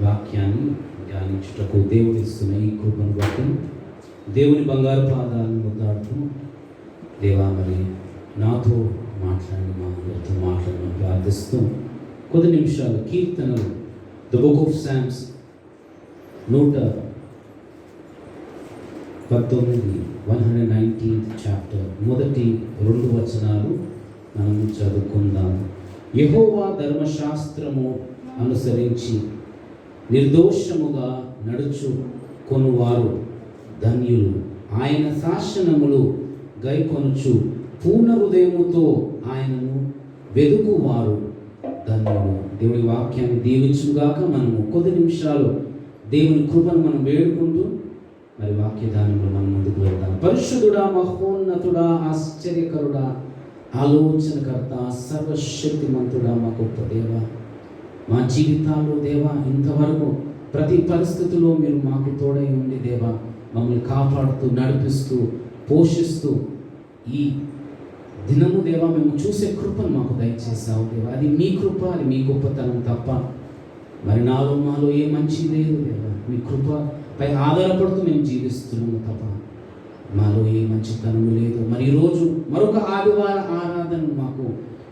వాక్యాన్ని ధ్యానించుటకు దేవుడు ఇస్తున్న ఈ కృపను బట్టి దేవుని బంగారు పాదాలను ముద్దాడుతూ, దేవా మరి నాతో మాట్లాడి మా అందరితో మాట్లాడమని ప్రార్థిస్తూ కొద్ది నిమిషాలు కీర్తనలు the book of Psalms 119 chapter మొదటి 2 వచనాలు మనము చదువుకుందాం. యెహోవా ధర్మశాస్త్రము అనుసరించి నిర్దోషముగా నడుచుకొనువారు ధన్యులు. ఆయన శాసనములు గైకొనుచు పూర్ణ హృదయముతో ఆయనను వెదుకువారు ధన్యులు. దేవుడి వాక్యాన్ని దీవించుగాక. మనము కొద్ది నిమిషాలు దేవుని కృపను మనం వేడుకుంటూ మరి వాక్యదానంలో మనం ముందుకు వెళ్తాం. పరిశుద్ధుడా, మహోన్నతుడా, ఆశ్చర్యకరుడా, ఆలోచనకర్త, సర్వశక్తిమంతుడా, మా గొప్ప దేవ, మా జీవితాల్లో దేవా ఇంతవరకు ప్రతి పరిస్థితిలో మీరు మాకు తోడై ఉండి దేవా మమ్మల్ని కాపాడుతూ నడిపిస్తూ పోషిస్తూ ఈ దినము దేవా మేము చూసే కృపను మాకు దయచేసావు దేవా. అది మీ కృప, అది మీ గొప్పతనం తప్ప మరి నాలో మాలో ఏ మంచి లేదు దేవా. మీ కృపపై ఆధారపడుతూ మేము జీవిస్తున్నాము తప్ప మాలో ఏ మంచితనము లేదు. మరి ఈరోజు మరొక ఆదివార ఆరాధన మాకు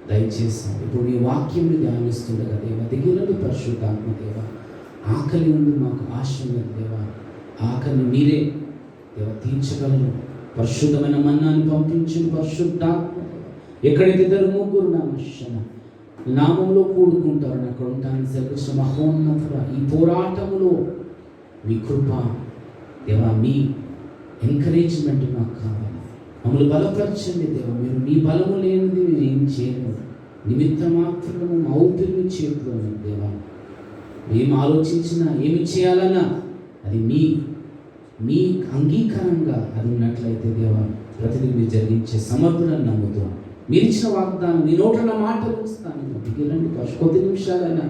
దయచేసాం. ఇప్పుడు మీ వాక్యంని ధ్యానిస్తుండగా దేవా దిగిరండి పరిశుద్ధాత్మ దేవ. ఆకలి నుండి మాకు ఆశ ఉన్నది దేవా. ఆకలిని మీరే దేవ తీర్చగలరు. పరిశుద్ధమైన మన్నాన్ని పంపించిన పరిశుద్ధాత్మ ఎక్కడైతే 2-3 నామంలో కూడుకుంటారని అక్కడ ఉంటాను. సెలవుసిన మహోన్నతుడ, ఈ పోరాటములో మీ కృప దేవా, మీ ఎంకరేజ్మెంట్ నాకు కావాలి. మమ్మల్ని బలపరచండి దేవ. మీరు మీ బలము లేనిది మేము ఏం చేయలేము. నిమిత్త మాత్రము మా ఊపిరిని చేతిలో దేవా. ఏం ఆలోచించినా ఏమి చేయాలన్నా అది మీ అంగీకారంగా అది ఉన్నట్లయితే దేవా ప్రతిదీ మీరు జరిగించే సమర్థులను నమ్ముతూ మీరు ఇచ్చిన వాగ్దానం మీ నోట్ల మాటలు ఇస్తాను. దిగిరండి కొద్ది నిమిషాలైనా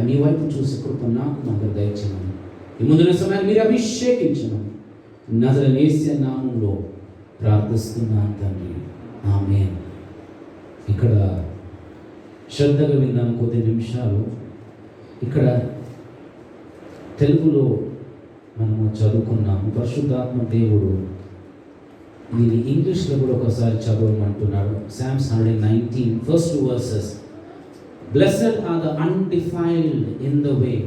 మీ వైపు చూసి కృప నాకు మాకు దయచేయమని ఈ ముందున్న సమయాన్ని మీరు అభిషేకించమని నజరేయుడైన యేసు నామములో ప్రార్థిస్తున్నాను తండ్రి, ఆమేన్. ఇక్కడ శ్రద్ధగా విన్నాం కొద్ది నిమిషాలు. ఇక్కడ తెలుగులో మనము చదువుకున్నాము. పరిశుద్ధాత్మ దేవుడు దీన్ని ఇంగ్లీష్లో కూడా ఒకసారి చదవమంటున్నాడు. Psalms 119 first 2 verses. Blessed are the undefiled in the way,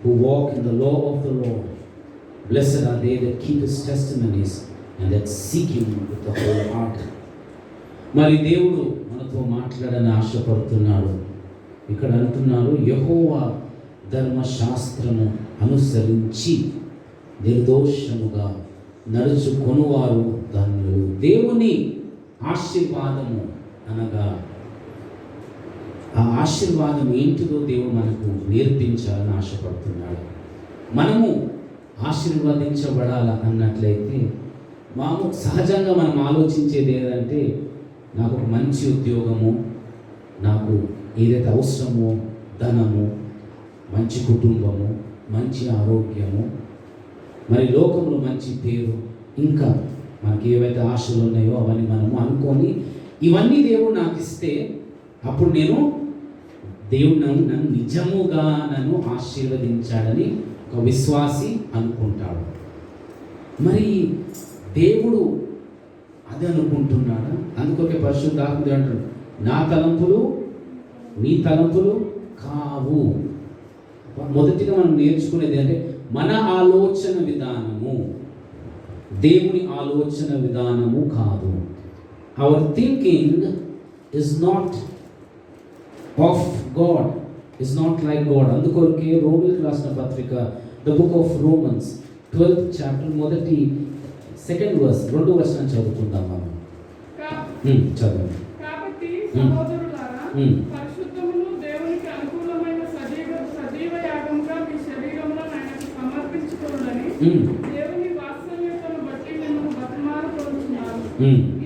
who walk in the law of the Lord. Blessed are they that keep his testimonies and that seek him with the whole heart. మరి దేవుడు మనతో మాట్లాడని ఆశపడుతున్నాడు. ఇక్కడ అంటున్నారు, యెహోవా ధర్మశాస్త్రము అనుసరించి నిర్దోషముగా నడుచుకొనువారు ధన్యులు. దేవుని ఆశీర్వాదము అనగా ఆ ఆశీర్వాదం ఏంటిదో దేవుడు మనకు నేర్పించాలని ఆశపడుతున్నాడు. మనము ఆశీర్వదించబడాల అన్నట్లయితే సహజంగా మనం ఆలోచించేది ఏదంటే, నాకు ఒక మంచి ఉద్యోగము, నాకు ఏదైతే అవసరమో ధనము, మంచి కుటుంబము, మంచి ఆరోగ్యము, మరి లోకంలో మంచి పేరు, ఇంకా మనకి ఏవైతే ఆశలు ఉన్నాయో అవన్నీ మనము అనుకొని ఇవన్నీ దేవుడు నాకు ఇస్తే అప్పుడు దేవుడు నన్ను నిజముగా నన్ను ఆశీర్వదించాడని ఒక విశ్వాసి అనుకుంటాడు. మరి దేవుడు అది అనుకుంటున్నాడు. అందుకొకే పరిశుద్ధాత్ముడు అంటాడు, నా తలంపులు మీ తలంపులు కావు. మొదటిగా మనం నేర్చుకునేది అంటే మన ఆలోచన విధానము దేవుని ఆలోచన విధానము కాదు. Our thinking is not of God, is not like God. అందుకొరకే రోమిలకు రాసిన పత్రిక the book of Romans 12th chapter మొదటి 2nd verse 2 వచనం చదువుకుందాం మనం. చదవండి. కాబట్టి సహోదరులారా, పరిశుద్ధమును దేవునికి అనుకూలమైన సజీవ యాగముగా మీ శరీరములను ఆయనకు సమర్పించుకోవాలని దేవుని వాత్సల్యతను బట్టి మిమ్మల్ని బతిమాలుకొనుచున్నాను.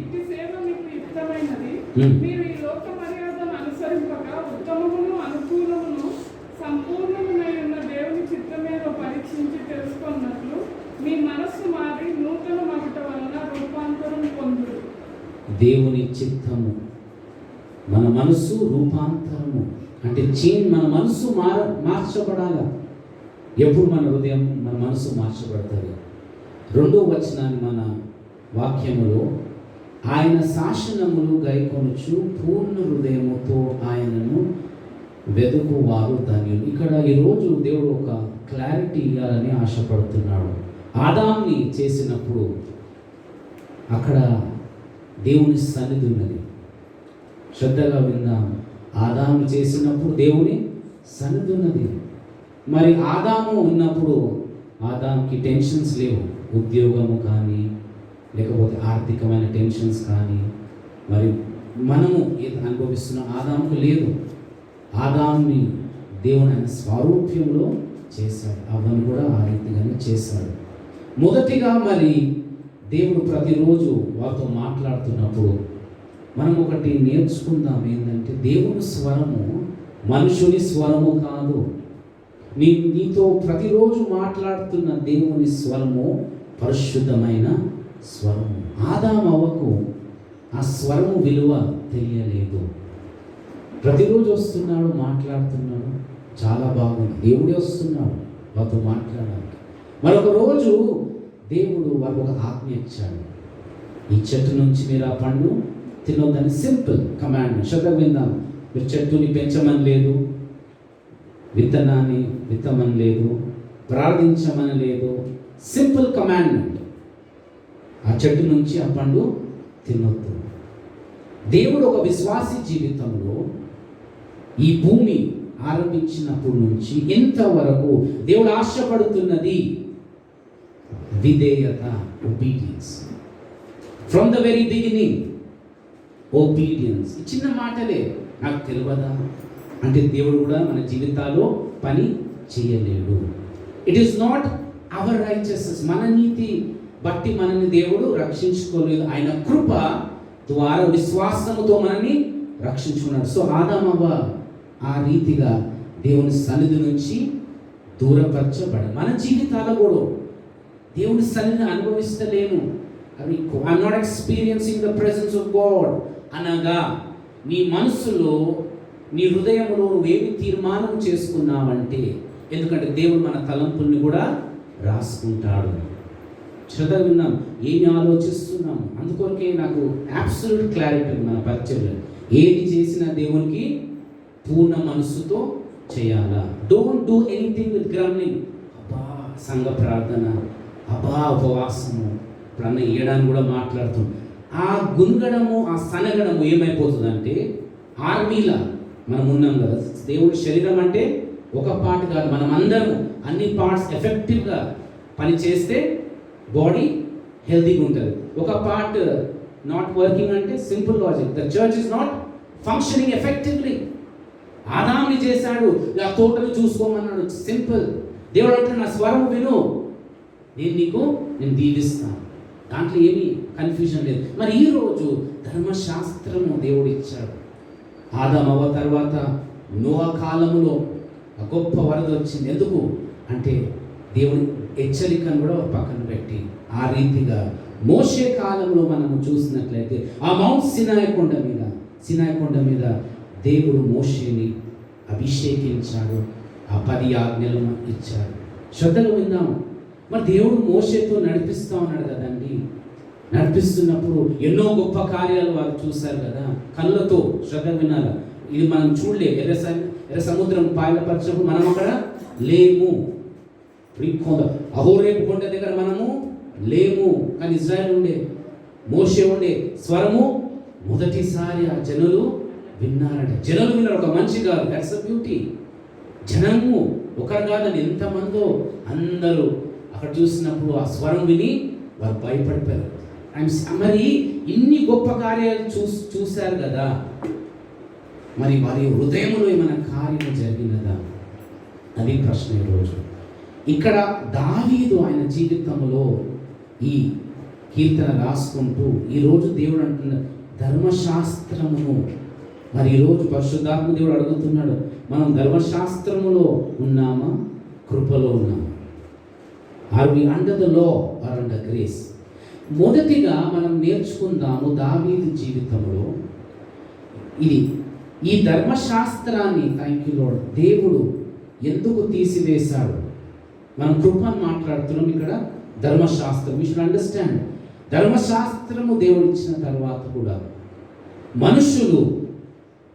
ఇట్టి సేవ మీకు యుక్తమైనది. మీరు ఈ లోక మర్యాదను అనుసరింపక ఉత్తమమును అనుకూలమును సంపూర్ణమునై ఉన్న దేవుని చిత్తమేదో పరీక్షించి తెలుసుకున్నట్లు మీ మనస్సు మారి నూతన మగుట వలన రూపాంతరం పొందుడు. దేవుని చిత్తము, మన మనస్సు రూపాంతరము అంటే మన మనస్సు మార్చబడాల. ఎప్పుడు మన హృదయం మన మనసు మార్చబడుతుంది. 2వ వచనాన్ని మన వాక్యములో, ఆయన శాసనములు గైకొనుచు పూర్ణ హృదయముతో ఆయనను వెదుకువారు ధన్యులు. ఇక్కడ ఈరోజు దేవుడు ఒక క్లారిటీ ఇవ్వాలని ఆశపడుతున్నాడు. ఆదాంని చేసినప్పుడు అక్కడ దేవుని సన్నిధి ఉన్నది. శ్రద్ధగా విందాం. ఆదాము చేసినప్పుడు దేవుని సన్నిధి ఉన్నది. మరి ఆదాము ఉన్నప్పుడు ఆదాంకి టెన్షన్స్ లేవు. ఉద్యోగము కానీ, లేకపోతే ఆర్థికమైన టెన్షన్స్ కానీ, మరి మనము ఏది అనుభవిస్తున్న ఆదాముకు లేదు. ఆదాముని దేవుని ఆయన స్వరూప్యంలో చేశాడు. అవన్నీ కూడా ఆ రీతిగానే చేశాడు. మొదటిగా మరి దేవుడు ప్రతిరోజు వారితో మాట్లాడుతున్నప్పుడు మనం ఒకటి నేర్చుకుందాం. ఏంటంటే దేవుని స్వరము మనుషుని స్వరము కాదు. నీతో ప్రతిరోజు మాట్లాడుతున్న దేవుని స్వరము పరిశుద్ధమైన స్వరము. ఆదాము అవ్వకు ఆ స్వరము విలువ తెలియలేదు. ప్రతిరోజు వస్తున్నాడు, మాట్లాడుతున్నాడు, చాలా బాగుంది. దేవుడే వస్తున్నాడు వారితో మాట్లాడడానికి. మరొక రోజు దేవుడు వారికి ఒక ఆజ్ఞ ఇచ్చాడు. ఈ చెట్టు నుంచి మీరు ఆ పండు తినొద్దని. Simple command. శ్రద్ధ విందాం. మీరు చెట్టుని పెంచమని లేదు, విత్తనాన్ని విత్తమని లేదు, ప్రార్థించమని లేదు. Simple commandment. ఆ చెట్టు నుంచి ఆ పండు తినొద్దు. దేవుడు ఒక విశ్వాసి జీవితంలో ఈ భూమి ఆరంభించినప్పటి నుంచి ఇంతవరకు దేవుడు ఆశపడుతున్నది విధేయత, obedience. From the very beginning obedience. చిన్న మాటలే నాకు తెలియదా అంటే దేవుడు కూడా మన జీవితాల్లో పని చేయలేడు. It is not our righteousness. మన నీతి బట్టి మనల్ని దేవుడు రక్షించుకోలేదు. ఆయన కృప ద్వారా విశ్వాసముతో మనల్ని రక్షించుకున్నాడు. సో ఆదామవ్వ ఆ రీతిగా దేవుని సన్నిధి నుంచి దూరపరచబడ. మన జీవితాల్లో కూడా దేవుని సన్నిధిని అనుభవిస్తలేను, I'm not experiencing the presence of God అనగా నీ మనసులో, నీ హృదయంలో నువ్వేమి తీర్మానం చేసుకున్నావంటే, ఎందుకంటే దేవుడు మన తలంపుల్ని కూడా రాసుకుంటాడు. శ్రద్ధ విన్నాం, ఏమి ఆలోచిస్తున్నాము. అందుకొరకే నాకు అబ్సల్యూట్ క్లారిటీ మన పరిచయంలో. ఏది చేసినా దేవునికి పూర్ణ మనస్సుతో చేయాలా. Don't do anything with grumbling. అబ్బా సంఘ ప్రార్థన, అబ్బా ఉపవాసము, ఇప్పుడు అన్న ఇయ్యడానికి కూడా మాట్లాడుతాం. ఆ గుంగడము, ఆ సనగడము ఏమైపోతుందంటే, ఆర్మీలా మనం ఉన్నాం కదా. దేవుడి శరీరం అంటే ఒక పార్ట్ కాదు, మనం అందరము అన్ని పార్ట్స్ ఎఫెక్టివ్గా పని చేస్తే బాడీ హెల్తీగా ఉంటుంది. ఒక పార్ట్ నాట్ వర్కింగ్ అంటే simple logic, the church is not functioning effectively. ఆదాముని చేశాడు, ఆ తోటను చూసుకోమన్నాడు. సింపుల్. దేవుడు అంటే నా స్వరం విను, నేను దీవిస్తాను. దాంట్లో ఏమీ కన్ఫ్యూజన్ లేదు. మరి ఈరోజు ధర్మశాస్త్రము దేవుడు ఇచ్చాడు. ఆదామవ్వ తర్వాత నోవా కాలములో గొప్ప వరద వచ్చింది. ఎందుకు అంటే దేవుని హెచ్చరికను కూడా పక్కన పెట్టి, ఆ రీతిగా మోషే కాలంలో మనము చూసినట్లయితే ఆ మౌంట్ సినాయి కొండ మీద దేవుడు మోషేని అభిషేకించాడు. ఆ 10 ఆజ్ఞలు ఇచ్చాడు. శ్రద్ధగా విన్నాము. మరి దేవుడు మోషేతో నడిపిస్తూ ఉన్నాడు కదండి. నడిపిస్తున్నప్పుడు ఎన్నో గొప్ప కార్యాలు వారు చూశారు కదా కళ్ళతో. శ్రద్ధ వినాలి. ఇది మనం చూడలే. ఎర్ర సముద్రం పాయలపరిచినప్పుడు మనం అక్కడ లేము. అహోరేపు కొండ దగ్గర మనము లేము. కానీ ఇజ్రాయెల్ ఉండే, మోషే ఉండే. స్వరము మొదటిసారి ఆ జనులు విన్నారంటే. జనులు విన్నారు, ఒక మనిషి కాదు. That's a beauty. జనము ఒకరు కాదని ఎంతమందో అందరూ అక్కడ చూసినప్పుడు ఆ స్వరం విని వారు భయపడిపోయారు. మరి ఇన్ని గొప్ప కార్యాలు చూశారు కదా, మరి వారి హృదయంలో ఏమైనా కార్యం జరిగినదా? అది ప్రశ్న ఈరోజు. ఇక్కడ దావీదు ఆయన జీవితంలో ఈ కీర్తన రాసుకుంటూ ఈరోజు దేవుడు అంటున్న ధర్మశాస్త్రమును, మరి ఈరోజు పరిశుద్ధాత్మ దేవుడు అడుగుతున్నాడు, మనం ధర్మశాస్త్రములో ఉన్నామా, కృపలో ఉన్నామా? Are we under the law or under grace? మొదటిగా మనం నేర్చుకుందాము దావీదు జీవితంలో ఈ ధర్మశాస్త్రాన్ని, థ్యాంక్ యూ లార్డ్, దేవుడు ఎందుకు తీసివేశాడు? మనం కృప అని మాట్లాడుతున్నాం, ఇక్కడ ధర్మశాస్త్రం. యూ షుడ్ అండర్స్టాండ్, ధర్మశాస్త్రము దేవుడు ఇచ్చిన తర్వాత కూడా మనుషులు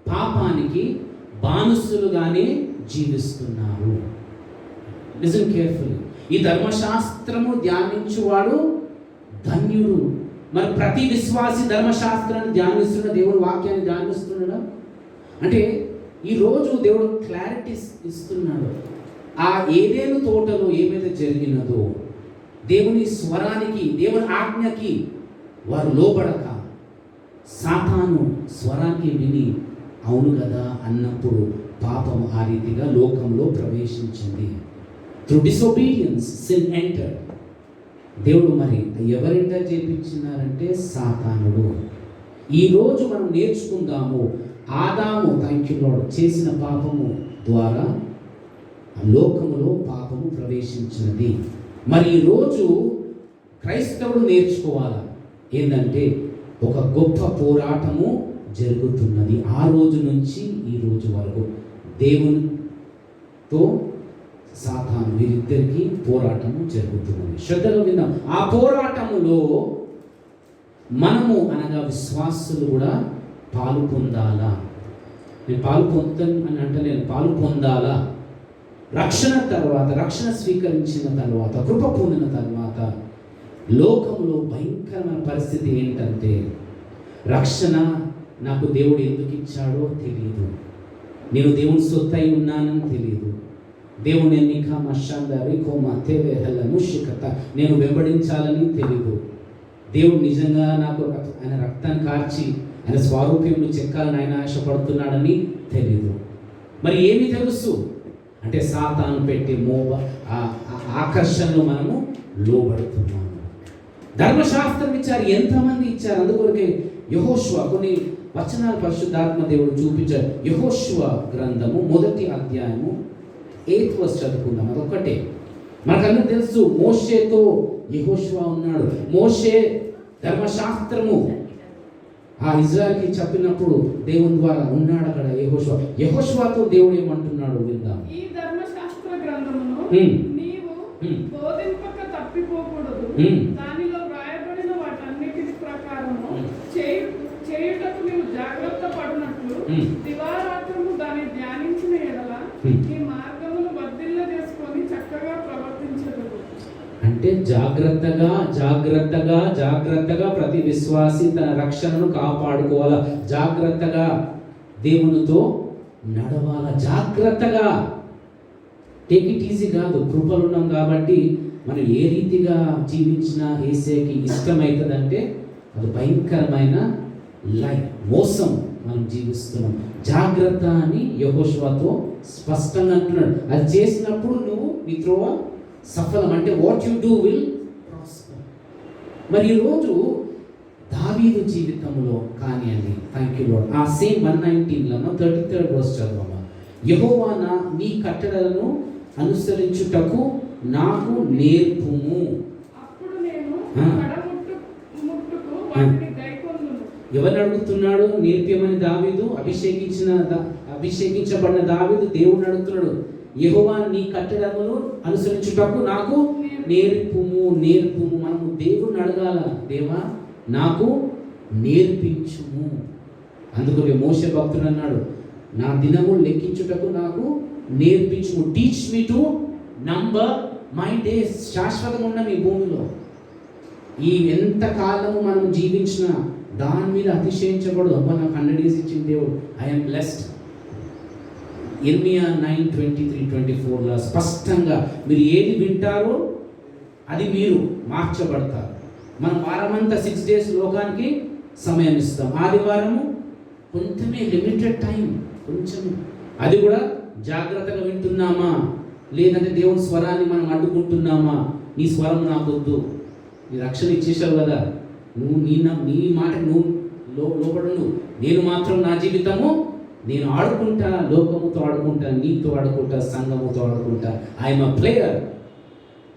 పాపానికి బానిసలుగానే జీవిస్తున్నారు. Listen carefully. ఈ ధర్మశాస్త్రము ధ్యానించువాడు ధన్యుడు. మరి ప్రతి విశ్వాసి ధర్మశాస్త్రాన్ని ధ్యానిస్తున్న, దేవుడి వాక్యాన్ని ధ్యానిస్తున్నాడా? అంటే ఈరోజు దేవుడు క్లారిటీ ఇస్తున్నాడు. ఆ ఏదేను తోటలో ఏమైతే జరిగినదో దేవుని స్వరానికి, దేవుని ఆజ్ఞకి వారు లోబడక సాతాను స్వరానికి విని అవును కదా అన్నప్పుడు పాపం ఆ రీతిగా లోకంలో ప్రవేశించింది. Through disobedience sin entered. దేవుడు మరి ఎవరు ఎంటర్ చేయించినారంటే సాతానుడు. ఈరోజు మనం నేర్చుకుందాము, ఆదాము థ్యాంక్ యూ లార్డ్ చేసిన పాపము ద్వారా లోకములో పాపము ప్రవేశించినది. మరి ఈరోజు క్రైస్తవుడు నేర్చుకోవాలా ఏంటంటే ఒక గొప్ప పోరాటము జరుగుతున్నది. ఆ రోజు నుంచి ఈ రోజు వరకు దేవునితో సాతాను వీరిద్దరికీ పోరాటము జరుగుతున్నది. శ్రద్ధగా విందాం. ఆ పోరాటములో మనము అనగా విశ్వాసులు కూడా పాలు పొందాలా. నేను పాలు పొందుతాను అని అంటలేను, పాలు పొందాలా. రక్షణ తర్వాత, రక్షణ స్వీకరించిన తర్వాత, కృప పొందిన తర్వాత లోకంలో భయంకరమైన పరిస్థితి ఏంటంటే రక్షణ నాకు దేవుడు ఎందుకు ఇచ్చాడో తెలియదు, నేను దేవుని సొత్తై ఉన్నానని తెలియదు, దేవుని నేను వెంబడించాలని తెలియదు, దేవుడు నిజంగా నాకు ఆయన రక్తాన్ని కార్చి ఆయన స్వారూప్యంలో చెక్కాలని ఆయన ఆశపడుతున్నాడని తెలియదు. మరి ఏమి తెలుసు అంటే సాతాను పెట్టే ఆకర్షణలు మనము లోబడుతున్నాము. ధర్మశాస్త్రం ఇచ్చారు, ఎంతమంది ఇచ్చారు? అందుకొరకే యెహోషువ కొన్ని వచనాలు పరిశుద్ధాత్మ దేవుడు చూపించారు. యెహోషువ గ్రంథము 1వ అధ్యాయము 8వ వర్స్ చదువుకుందాం. అదొక్కటే మనకందరూ తెలుసు. మోషేతో యెహోషువ ఉన్నాడు. మోషే ధర్మశాస్త్రము ఆ ఇజ్రాయెల్కి చెప్పినప్పుడు దేవుని ద్వారా ఉన్నాడు అక్కడ యెహోషువ. యెహోషువతో దేవుడు ఏమంటున్నాడు విందాం. ఈ ధర్మశాస్త్ర గ్రంథమును నీవు బోధింపక తప్పిపోకూడదు, దానిలో వ్రాయబడిన వాటన్నిటి ప్రకారము చేయుటకు నీవు జాగ్రత్త పడినట్లు దివారాత్రము దాన్ని ధ్యానించిన ఎడల నీ మార్గమును వర్ధిల్ల చేసుకొని చక్కగా ప్రవర్తించదు. అంటే జాగ్రత్తగా జాగ్రత్తగా జాగ్రత్తగా ప్రతి విశ్వాసి తన రక్షణను కాపాడుకోవాలా. జాగ్రత్తగా దేవునితో నడవాలా. జాగ్రత్తగా, టేక్ ఇట్ ఈజీ కాదు. కృపలు ఉన్నాం కాబట్టి మనం ఏ రీతిగా జీవించినా యేసేకి ఇష్టమవుతుందంటే అది భయంకరమైన మోసం మనం జీవిస్తున్నాం. జాగ్రత్త అని యెహోషువతో స్పష్టంగా అంటున్నాడు. అది చేసినప్పుడు నువ్వు నీ త్రోవ సఫలం, అంటే what you do will prosper. మరి ఈరోజు దావీదు జీవితంలో కానివ్వండి, థ్యాంక్ యూ లార్డ్, ఆ సేమ్ 119లో 33rd వర్స్ చదవమా. యెహోవా నీ కట్టడలను అనుసరించుటకు నాకు నేర్పుము. అప్పుడు నేను కడముట్టుకు వాటిని గైకొందును. ఎవరిని అడుగుతున్నాడు నేర్పియమని? దావీదు, అభిషేకించబడిన దావీదు దేవుడిని అడుగుతున్నాడు. యెహోవా నీ కట్టడమును అనుసరించుటకు నాకు నేర్పుము. నేర్పుము. మనము దేవుడిని అడగాల, దేవా నాకు నేర్పించుము. అందుకని మోషే భక్తుడు అన్నాడు, నా దినములు లెక్కించుటకు నాకు నేర్పించుము. Teach me to number my days. శాశ్వతం ఉన్న మీ భూమిలో ఈ ఎంత కాలము మనం జీవించినా దాని మీద అతిశయించకూడదు. అబ్బా నాకు 100 years ఇచ్చిన దేవుడు, ఐఎమ్ బ్లెస్డ్. ఇర్మియా 9:23-24 స్పష్టంగా మీరు ఏది వింటారో అది మీరు మార్చబడతారు. మనం వారమంతా 6 days లోకానికి సమయం ఇస్తాం. ఆదివారము కొంచెమే, లిమిటెడ్ టైం, కొంచెం. అది కూడా జాగ్రత్తగా వింటున్నామా, లేదంటే దేవుని స్వరాన్ని మనం అడ్డుకుంటున్నామా? నీ స్వరం నాకొద్దు, నీ రక్షణ ఇచ్చేసావు కదా, నువ్వు నీ మాటకు నువ్వు లోపడను, నేను మాత్రం నా జీవితము నేను ఆడుకుంటా, లోకముతో ఆడుకుంటా, నీతో ఆడుకుంటా, సంఘముతో ఆడుకుంటా, ఐఎమ్ అ ప్లేయర్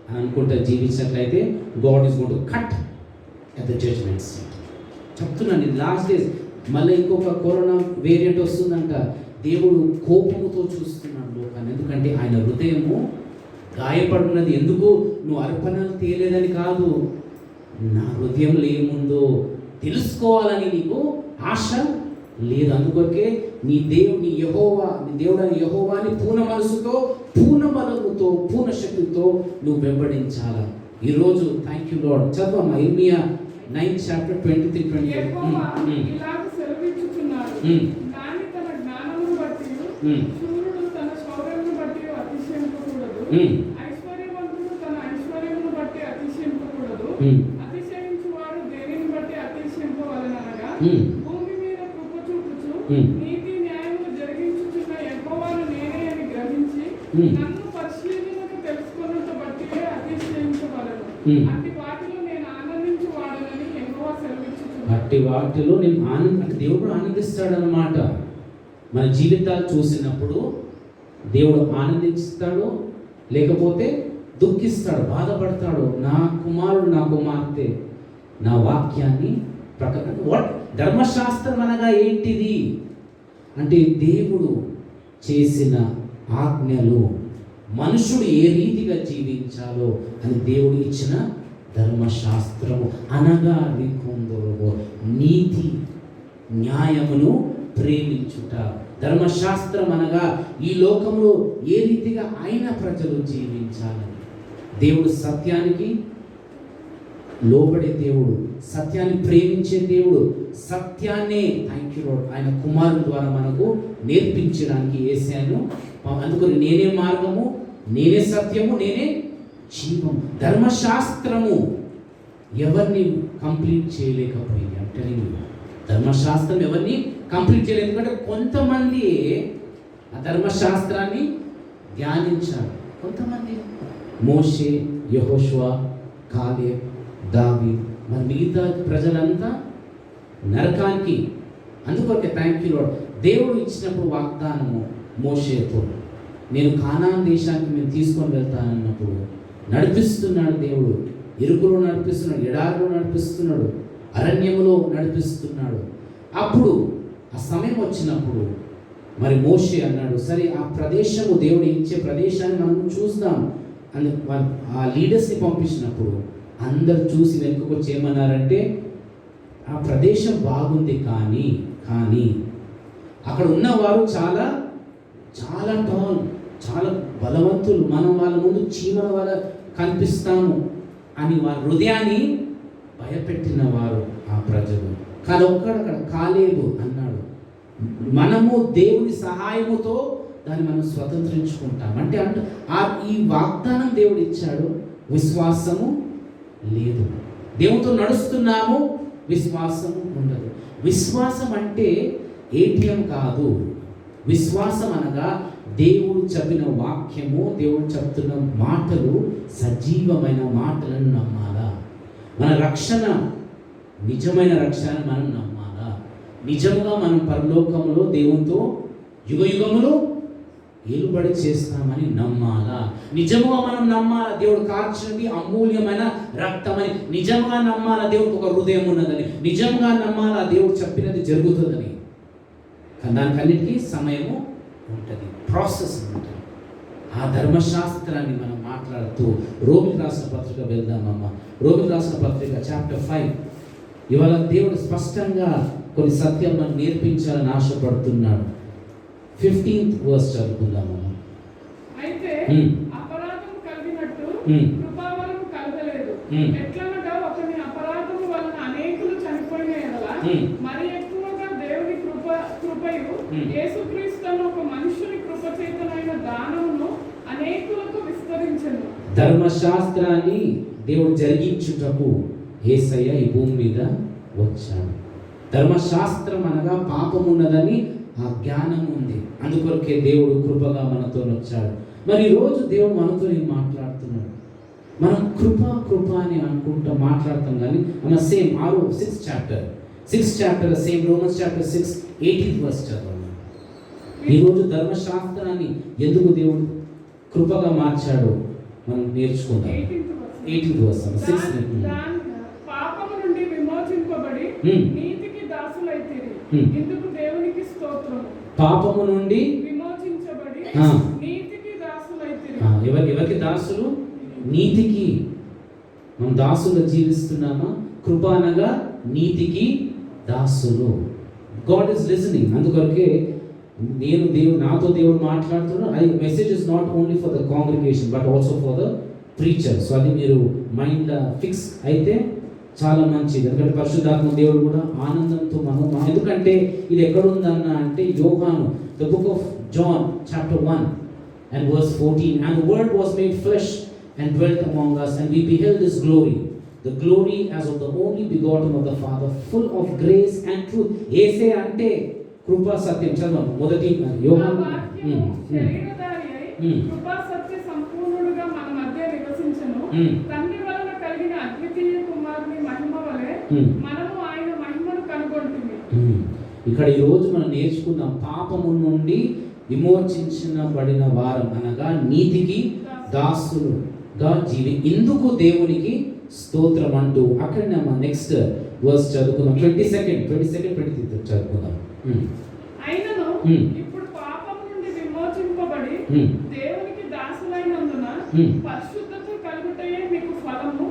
అని అనుకుంటా జీవించినట్లయితే God is going to cut at the judgment seat. చెప్తున్నాను, ఇది లాస్ట్ డేస్. మళ్ళీ ఇంకొక కరోనా వేరియంట్ వస్తుందంట. దేవుడు కోపముతో చూస్తున్నాడు లోకాన్ని. ఎందుకంటే ఆయన హృదయము గాయపడినది ఎందుకు నువ్వు అర్పణలు తేలేదని కాదు, నా హృదయంలో ఏముందో తెలుసుకోవాలని నీకు ఆశ లేదు. అందుకొరకే నీ దేవుడని యెహోవాని పూర్ణ మనసుతో, పూర్ణ బలముతో, పూర్ణ శక్తితో నువ్వు వెంబడించాలా. ఈరోజు థ్యాంక్ యూ లార్డ్. చదవమ్మా ఇర్మియా 9:23-24. యెహోవా ఇలాగ సెలవిచ్చుచున్నాడు, జ్ఞాని తన జ్ఞానమును బట్టి, శూరుడు తన శౌర్యమును బట్టి అతిశయింపకూడదు, ఐశ్వర్యవంతుడు తన ఐశ్వర్యమును బట్టి అతిశయింపకూడదు. అతిశయించువాడు దేనిని బట్టి అతిశయింపవలెననగా, భూమి మీద కృప చూపుచు నీతి న్యాయములు జరిగించుచున్న యెహోవాను నేనే అని గ్రహించి నన్ను పరిశీలనకు తెలుసుకొనుట బట్టి అతిశయించవలెను. అట్టి వాటిలో నేను ఆనందించువాడనని యెహోవా సెలవిచ్చుచున్నాడు. అట్టి వాటిలో నేను అంటే దేవుడు ఆనందిస్తాడు అన్నమాట. మన జీవితాలు చూసినప్పుడు దేవుడు ఆనందిస్తాడు, లేకపోతే దుఃఖిస్తాడు, బాధపడతాడు. నా కుమారుడు, నా కుమార్తె నా వాక్యాన్ని ధర్మశాస్త్రం అనగా ఏంటిది అంటే దేవుడు చేసిన ఆజ్ఞలు, మనుషుడు ఏ రీతిగా జీవించాలో అని దేవుడు ఇచ్చిన ధర్మశాస్త్రము అనగా నీతి న్యాయమును ప్రేమించుట. ధర్మశాస్త్రం అనగా ఈ లోకంలో ఏ రీతిగా ఆయన ప్రజలు జీవించాలని. దేవుడు సత్యానికి లోబడే దేవుడు, సత్యాన్ని ప్రేమించే దేవుడు, సత్యాన్నే థ్యాంక్ యూ లార్డ్ ఆయన కుమారుడు ద్వారా మనకు నేర్పించడానికి యేసయ్యను. అందుకని నేనే మార్గము, నేనే సత్యము, నేనే జీవం. ధర్మశాస్త్రము ఎవరిని కంప్లీట్ చేయలేకపోయింది అంటే ధర్మశాస్త్రం ఎవరిని కంప్లీట్ చేయలేదు. ఎందుకంటే కొంతమంది ఆ ధర్మశాస్త్రాన్ని ధ్యానించారు. కొంతమంది మోషే, యెహోషువ, కాలేబ్, దావీదు, మరి మిగతా ప్రజలంతా నరకానికి. అందుకొరకే థ్యాంక్ యూ లార్డ్ దేవుడు ఇచ్చినప్పుడు వాగ్దానము మోషేతో, నేను కానాన్ దేశానికి మేము తీసుకొని వెళ్తానన్నప్పుడు నడిపిస్తున్నాడు దేవుడు. ఇరుకులో నడిపిస్తున్నాడు, ఎడారిలో నడిపిస్తున్నాడు, అరణ్యములో నడిపిస్తున్నాడు. అప్పుడు ఆ సమయం వచ్చినప్పుడు మరి మోషే అన్నాడు, సరే ఆ ప్రదేశము దేవుడు ఇచ్చే ప్రదేశాన్ని మనం చూద్దాం అని ఆ లీడర్స్ని పంపించినప్పుడు అందరు చూసి వెనుకకు వచ్చి ఏమన్నారంటే, ఆ ప్రదేశం బాగుంది కానీ అక్కడ ఉన్నవారు చాలా చాలా టాల్, చాలా బలవంతులు, మనం వాళ్ళ ముందు చీమల వల్ల కనిపిస్తాము అని వారి హృదయాన్ని భయపెట్టిన వారు ఆ ప్రజలు. కానీ ఒక్కడక్కడ కాలేబు అన్నాడు, మనము దేవుని సహాయముతో దాన్ని మనం స్వతంత్రించుకుంటాం. అంటే ఈ వాగ్దానం దేవుడు ఇచ్చాడు, విశ్వాసము లేదు. దేవునితో నడుస్తున్నాము, విశ్వాసము ఉండదు. విశ్వాసం అంటే ఏటీఎం కాదు. విశ్వాసం అనగా దేవుడు చెప్పిన వాక్యము, దేవుడు చెప్తున్న మాటలు సజీవమైన మాటలను నమ్మాలా. మన రక్షణ నిజమైన రక్షణ మనం నమ్మాలా. నిజంగా మనం పరలోకంలో దేవునితో యుగయుగములు ఏలుబడి చేస్తామని నమ్మాలా. నిజముగా మనం నమ్మాలా దేవుడు కార్చినది అమూల్యమైన రక్తమని. నిజంగా నమ్మాలా దేవుడికి ఒక హృదయం ఉన్నదని. నిజంగా నమ్మాలా దేవుడు చెప్పినది జరుగుతుందని. కానీ దానికన్నిటికీ సమయము ఉంటుంది, ప్రాసెస్ ఉంటుంది. ఆ ధర్మశాస్త్రాన్ని మనం మాట్లాడుతూ రోమికి రాసిన పత్రిక వెళ్దామమ్మ. రోమికి రాసిన పత్రిక చాప్టర్ 5. ఇవాళ దేవుడు స్పష్టంగా కొన్ని సత్యాలు మనం నేర్పించాలని ఆశపడుతున్నాడు. 15th verse చదువుకుందామమ్మ. అయితే అపరాధం కలిగినట్టు కృపావరం కలగలేదు. ఎట్లనగా ఒకని అపరాధము వలన అనేకులు చనిపోయిన యెడల మరి ఎక్కువగా దేవుని కృపయు యేసుక్రీస్తును ఒక మనుషుని కృప చేతనైన దానమును అనేకులకు విస్తరించెను. ధర్మశాస్త్రాన్ని దేవుడు జరిగించుటకు యేసయ్య ఈ భూమి మీద వచ్చాడు. ధర్మశాస్త్రం అనగా పాపం ఉన్నదని ఆ జ్ఞానం ఉంది. అందుకొరకే దేవుడు కృపగా మనతో వచ్చాడు. మరి ఈరోజు దేవుడు మనతో మాట్లాడుతున్నాడు. మనం కృప అని అనుకుంటా మాట్లాడతాం కానీ మన same 6th chapter same Romans chapter 6 18th verse చదవండి. ఈరోజు ధర్మశాస్త్రాన్ని ఎందుకు దేవుడు కృపగా మార్చాడో మనం నేర్చుకుంటాం. 18th verse 6. పాపము నుండి విమోచింపబడి నీతికి దాసులైతిరి. ఇందుకు దేవునికి స్తోత్రం. పాపము నుండి విమోచించబడి నీతికి దాసులైతిరి. ఎవరికి దాసులు? నీతికి. మనం దాసులుగా జీవిస్తున్నామా? కృప అనగా నీతికి దాసులు. God is listening. అందుకొరకే నాతో దేవుడు మాట్లాడుతున్నాడు. Message is not only for the congregation but also for the preacher. So అది మీరు మైండ్ ఫిక్స్ అయితే చాలా మంచిది. ఎందుకంటే పరిశుద్ధాత్మ దేవుడు కూడా ఆనందంతో ఎందుకంటే ఇది ఎక్కడుందన్న అంటే Yohanu, the book of John chapter 1 and verse 14, and the word was made flesh and dwelt among us, and we beheld his glory, the glory as of the only begotten of the Father, full of grace and truth. ఏసే అంటే కృపా సత్యం. చదవండి మొదటి యోహాను. శరీరధారి అయి కృపా సత్య సంపూర్ణుడుగా మన మధ్య నివసించెను. తండ్రి వలన కలిగిన అద్వితీయ కుమారుని మహిమ వలె మనము ఆయన మహిమను కనుగొంటిమి. ఇక్కడ ఈ రోజు మనం నేర్చుకున్నాం, పాపము నుండి విమోచించబడిన వారం అనగా నీతికి దాసులుగా ఇందుకు దేవునికి స్తోత్రం అంటూ అక్కడ నెక్స్ట్ వర్స్ చదువుకుందాం. 22 చదువుకుందాం. అయినను ఇప్పుడు పాపం నుండి విమోచింపబడి దేవునికి దాసులైనందున పరిశుద్ధత కలుగుటయే మీకు ఫలము,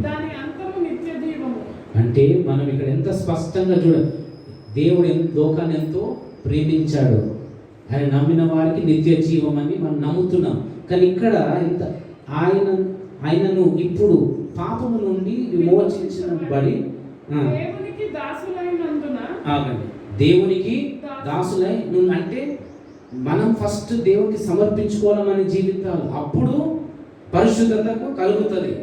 దాని అంతము నిత్య జీవము. అంటే మనం ఇక్కడ ఎంత స్పష్టంగా చూడండి, దేవుడు లోకాన్ని ఎంతో ప్రేమించాడు, ఆయన నమ్మిన వారికి నిత్య జీవం అని మనం నమ్ముతున్నాం. కానీ ఇక్కడ ఆయనను ఇప్పుడు పాపము నుండి విమోచించబడి దేవునికి దాసులైనందున దేవునికి దాసులై అంటే మనం ఫస్ట్ దేవునికి సమర్పించుకోవాలని జీవితాలు, అప్పుడు పరిశుద్ధతకు కలుగుతుంది.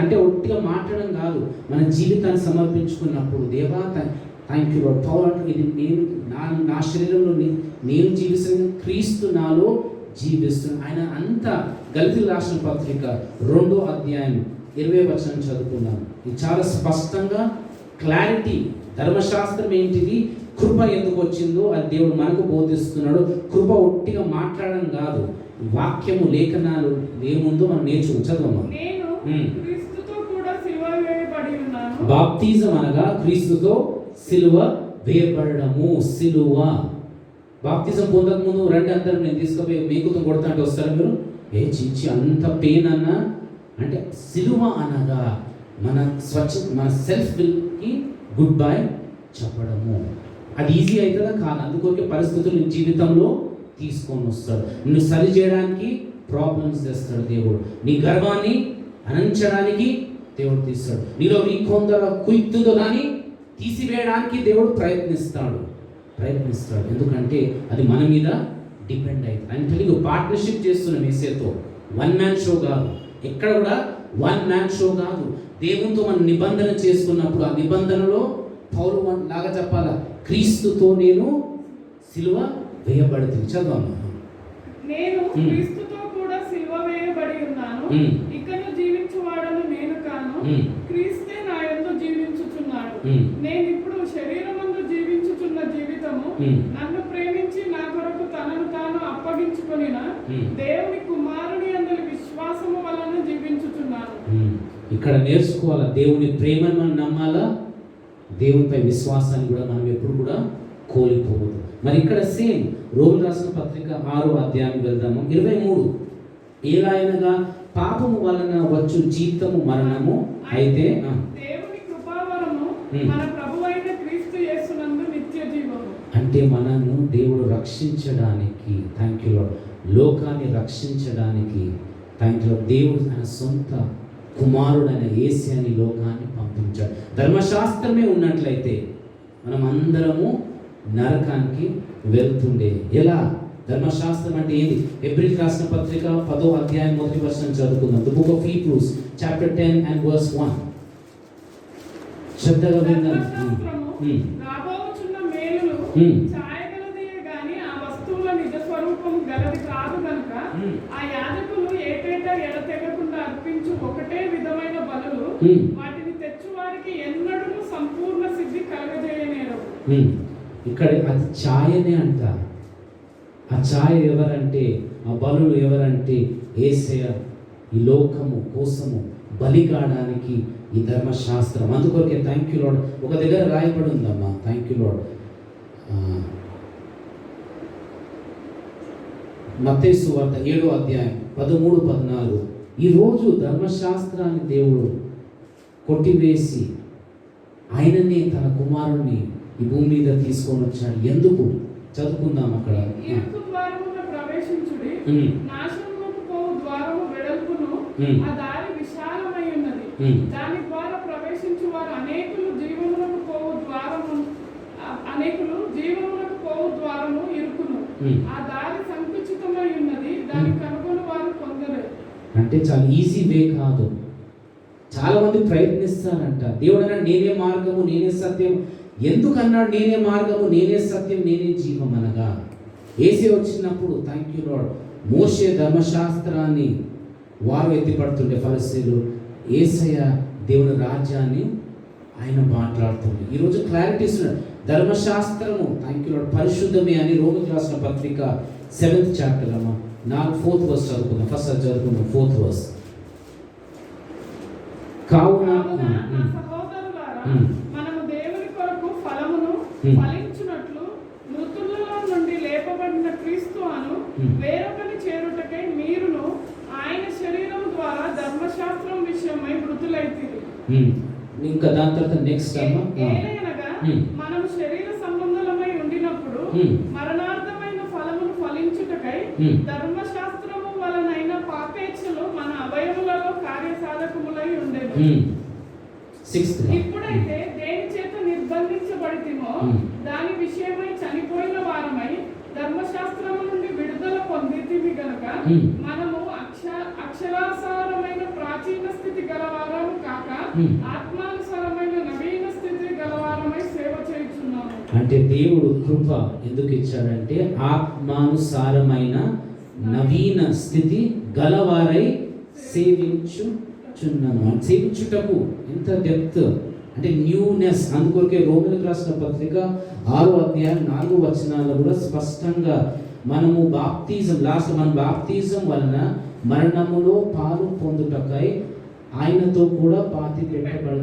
అంటే ఒట్టిగా మాట్లాడడం కాదు, మన జీవితాన్ని సమర్పించుకున్నప్పుడు దేవా థ్యాంక్ యూ లార్డ్, పవర్ ఇది నేను నా శరీరంలో నేను జీవిస్తున్న క్రీస్తు నాలో జీవిస్తున్నాను. ఆయన అంతా గలతీయులకు రాసిన పత్రిక 2వ అధ్యాయం 20వ వచనం చదువుకున్నాను. ఇది చాలా స్పష్టంగా క్లారిటీ. ధర్మశాస్త్రం ఏంటిది, కృప ఎందుకు వచ్చిందో అది దేవుడు మనకు బోధిస్తున్నాడు. కృప ఒట్టిగా మాట్లాడడం కాదు, వాక్యము లేఖనాలు ఏముందో మనం చదవమా. బాప్తిజం అనగా క్రీస్తుతో సిలువ వేయబడము. సిలువ బాప్తిజం పొందక ముందు రండి అందరం నేను తీసుకుపోయి మేకుతో కొడతా అంటే వస్తారు మీరు, చీచి అంత పెయిన్ అన్న అంటే సిలువ అనగా మన సెల్ఫ్ విల్కి గుడ్ బై చెప్పడము. అది ఈజీ అవుతుందా? కాదు. అందుకొరకే పరిస్థితులు నీ జీవితంలో తీసుకొని వస్తాడు. నిన్ను సరి చేయడానికి ప్రాబ్లమ్స్ తెస్తాడు దేవుడు. నీ గర్వాన్ని అణించడానికి దేవుడు తీస్తాడు. నీలో నీ కొందర కుయుక్తుందో కానీ తీసివేయడానికి దేవుడు ప్రయత్నిస్తాడు. ఎందుకంటే అది మన మీద డిపెండ్ అవుతుంది. అని తెలియదు పార్ట్నర్షిప్ చేస్తున్నాం యేసుతో. వన్ మ్యాన్ షో కాదు, ఎక్కడ కూడా వన్ మ్యాన్ షో కాదు. దేవునితో మనం నిబంధన చేసుకున్నప్పుడు ఆ నిబంధనలో పౌలు లాగా చెప్పాలా, క్రీస్తుతో నేను సిలువ వేయబడుతుంది. చదవమ్మా. నేను క్రీస్తుతో కూడా సిలువ వేయబడి ఉన్నాను, ఇకను జీవించువాడను నేను కాను, క్రీస్తే నా యందు జీవించుచున్నాడు. నేను ఇప్పుడు శరీరమందు జీవించుచున్న జీవితము నన్ను ప్రేమించి నా కొరకు తనను తాను అప్పగించుకొనిన దేవుని కుమారుని యందు విశ్వాసము వలన జీవించుచున్నాను. ఇక్కడ నేర్చుకోవాలా, దేవుని ప్రేమను మనం నమ్మాలా, దేవునిపై విశ్వాసాన్ని కూడా మనం ఎప్పుడు కూడా కోల్పోవద్దు. మరి ఇక్కడ సేమ్ రోమన్ రాసిన పత్రిక 6వ అధ్యాయం వెళ్దాము. 23 ఏలాయనగా పాపము వలన వచ్చు జీవితము మరణము, అయితే దేవుని కృపావరము మన ప్రభువైన క్రీస్తు యేసునందు నిత్య జీవము. అంటే మనను దేవుడు రక్షించడానికి, థ్యాంక్ యూ లార్డ్, లోకాన్ని రక్షించడానికి థ్యాంక్ యూ లార్డ్, దేవుడు తన సొంత కుమారుడైన యేసుని లోకాన్ని పంపించాడు. ధర్మశాస్త్రమే ఉన్నట్లయితే మనం అందరము నరకానికి వెళ్తుండే. ఎలా? ధర్మశాస్త్రం అంటే ఏంది? హెబ్రీయులకు రాసిన పత్రిక 10వ అధ్యాయం 1వ వచనం చదువుకుందాం. The book of Hebrews chapter 10 and verse 1. శ్రద్ధగా విందాం. రాబోచున్న మేలులు ఛాయగలదియే గాని ఆ వస్తువుల నిజ స్వరూపం గలది కాదు కనుక ఆ యాజకులు ఏటేటా ఎడతెగకుండా అర్పించు ఒకటే విధమైన బలులు వాటిని తెచ్చువారికి ఎన్నడూ సంపూర్ణ సిద్ధి కలగజేయనేరవు. ఇక్కడ అది ఛాయనే అంట. ఆ ఛాయ ఎవరంటే, ఆ బలులు ఎవరంటే యేసయ్య ఈ లోకము కోసము బలి కావడానికి ఈ ధర్మశాస్త్రం. అందుకొరకే థ్యాంక్ యూ లార్డ్. ఒక దగ్గర రాయబడి ఉందమ్మా, థ్యాంక్ యూ లార్డ్, మత్తయి సువార్త 7వ అధ్యాయం 13, 14. ఈరోజు ధర్మశాస్త్రాన్ని దేవుడు కొట్టివేసి ఆయననే తన కుమారుణ్ణి ఈ భూమి మీద తీసుకొని వచ్చాడు. ఎందుకు? చదువుకుందాం అక్కడ. ఇరుకు ద్వారమున ప్రవేశించుడి, నాశనమునకు పోవు ద్వారము వెడల్పును, ఆ దారి విశాలమై ఉన్నది, దాని ద్వారా ప్రవేశించు వారు అనేకులు జీవమునకు పోవు ద్వారము ఇరుకును, ఆ దారి సంకుచితమై ఉన్నది, దాని కనుగొని వారు కొందరు. అంటే చాలా ఈజీ వే కాదు. చాలా మంది ప్రయత్నిస్తారంట. దేవుడు అన్నాడు నేనే మార్గము, నేనే సత్యం. ఎందుకు అన్నాడు నేనే మార్గము, నేనే సత్యం, నేనే జీవం అనగా? యేసే వచ్చినప్పుడు థ్యాంక్ యూ లార్డ్, మోషే ధర్మశాస్త్రాన్ని వారు ఎత్తిపడుతుండే ఫరిసీయులు, యేసయ్య దేవుని రాజ్యాన్ని ఆయన మాట్లాడుతుంది. ఈరోజు క్లారిటీ ఇస్తున్నాడు. ధర్మశాస్త్రము థ్యాంక్ యూ లార్డ్ పరిశుద్ధమే అని రోమిలకు రాసిన పత్రిక 7th చాప్టర్ అమ్మ 4th వర్స్ చదువుకుందాం. ఫస్ట్ చదువుకుందాం 4th వర్స్. కావున సహోదరులారా, మనము దేవుని కొరకు ఫలమును ఫలించునట్లు మృతులలో నుండి లేపబడిన క్రీస్తు అను వేరొకని చేరుటకై మీరును ఆయన శరీరం ద్వారా ధర్మశాస్త్రం విషయమై మృతులైతిరి. ఇంకా దాని తర్వాత నెక్స్ట్ అమ్మ. ఏలయనగా మనము శరీర సంబంధులమై ఉండినప్పుడు మరణార్థమైన ఫలమును ఫలించుటకై ధర్మశాస్త్రము వలనైన పాపేచ్ఛలు మన అవయములలో కార్యసాధకములై ఉండేది. ఇప్పుడైతే దేని చేత నిర్బంధించబడితిమో దాని విషయమై చనిపోయిన వారమై ధర్మశాస్త్రము నుండి విడుదల పొందితిమి గనుక మనము అక్షరాసారమైన ప్రాచీన స్థితి గలవారము కాక ఆత్మానుసారమైన నవీన స్థితి గలవారమై సేవ చేయుచున్నాము. అంటే దేవుడు కృప ఎందుకు ఇచ్చాడంటే ఆత్మానుసారమైన నవీన స్థితి గలవారై సేవించుచున్నాము. సేవించుటకు ఎంత డెప్త్ అంటే న్యూనెస్. అందుకొరకే రోమిలకు రాసిన పత్రిక 6వ అధ్యాయం 4 వచనాల్లో కూడా స్పష్టంగా మనము మన బాప్తిజం వలన మరణములో పాలు పొందుటకై ఆయనతో కూడా పాతి పెట్టబడ.